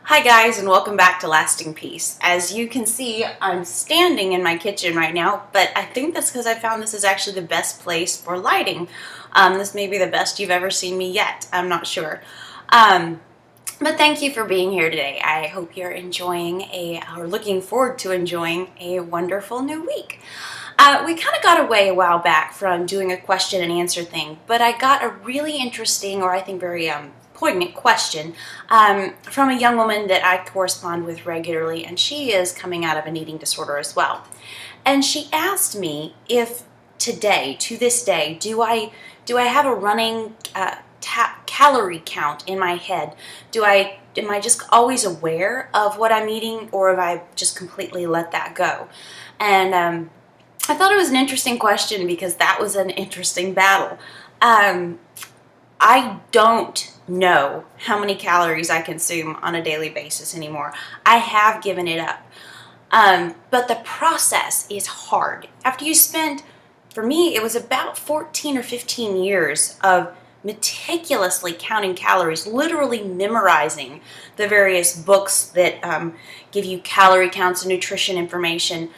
Hi guys, and welcome back to Lasting Peace. As you can see, I'm standing in my kitchen right now, but I think that's because I found this is actually the best place for lighting. This may be the best you've ever seen me yet. I'm not sure. But thank you for being here today. I hope you're enjoying or looking forward to enjoying a wonderful new week. We kind of got away a while back from doing a question and answer thing, but I got a really interesting, or I think very poignant question from a young woman that I correspond with regularly, and she is coming out of an eating disorder as well. And she asked me if today, to this day, do I have a running calorie count in my head? Am I just always aware of what I'm eating, or have I just completely let that go? And I thought it was an interesting question because that was an interesting battle. I don't know how many calories I consume on a daily basis anymore. I have given it up. But the process is hard. After you spend, for me, it was about 14 or 15 years of meticulously counting calories, literally memorizing the various books that give you calorie counts and nutrition information.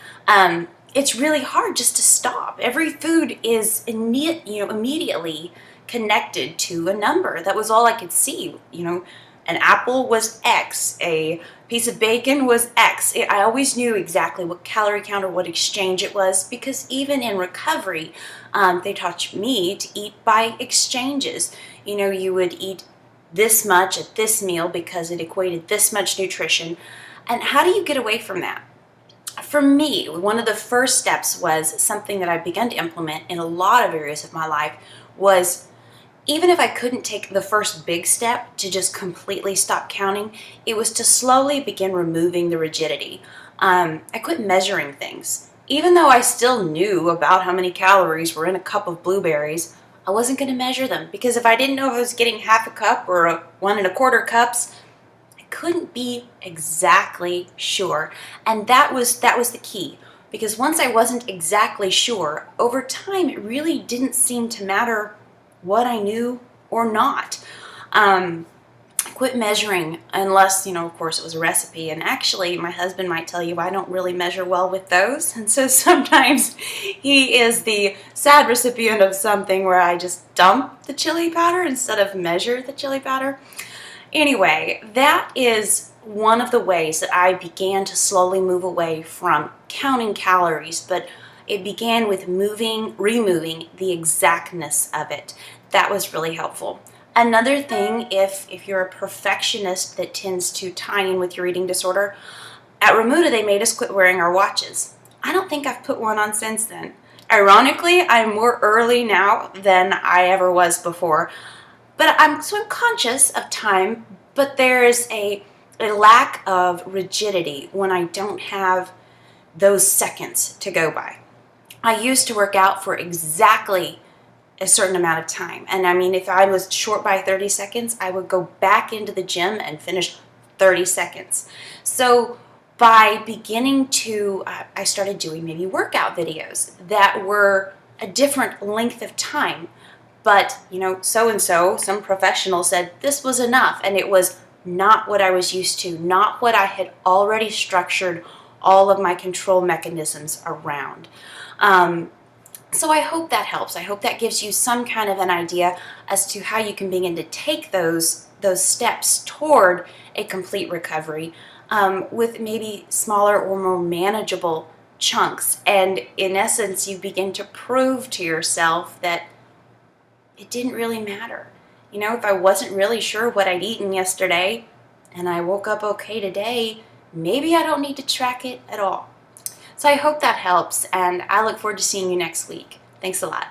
It's really hard just to stop. Every food is immediately connected to a number. That was all I could see. An apple was X, a piece of bacon was X. I always knew exactly what calorie count or what exchange it was, because even in recovery, they taught me to eat by exchanges. You would eat this much at this meal because it equated this much nutrition. And how do you get away from that? For me, one of the first steps was something that I began to implement in a lot of areas of my life was, even if I couldn't take the first big step to just completely stop counting, it was to slowly begin removing the rigidity. I quit measuring things. Even though I still knew about how many calories were in a cup of blueberries, I wasn't going to measure them, because if I didn't know if I was getting half a cup or 1 1/4 cups, I couldn't be exactly sure. And that was the key. Because once I wasn't exactly sure, over time it really didn't seem to matter what I knew or not. I quit measuring unless, of course, it was a recipe. And actually, my husband might tell you I don't really measure well with those. And so sometimes he is the sad recipient of something where I just dump the chili powder instead of measure the chili powder. Anyway, that is one of the ways that I began to slowly move away from counting calories, but it began with removing the exactness of it. That was really helpful. Another thing, if you're a perfectionist that tends to tie in with your eating disorder, at Remuda they made us quit wearing our watches. I don't think I've put one on since then. Ironically, I'm more early now than I ever was before. But I'm conscious of time, but there is a lack of rigidity when I don't have those seconds to go by. I used to work out for exactly a certain amount of time. And I mean, if I was short by 30 seconds, I would go back into the gym and finish 30 seconds. So by beginning to, I started doing maybe workout videos that were a different length of time. But, so-and-so, some professional said this was enough, and it was not what I was used to, not what I had already structured all of my control mechanisms around. So I hope that helps. I hope that gives you some kind of an idea as to how you can begin to take those steps toward a complete recovery with maybe smaller or more manageable chunks. And in essence, you begin to prove to yourself that it didn't really matter. If I wasn't really sure what I'd eaten yesterday and I woke up okay today, maybe I don't need to track it at all. So I hope that helps, and I look forward to seeing you next week. Thanks a lot.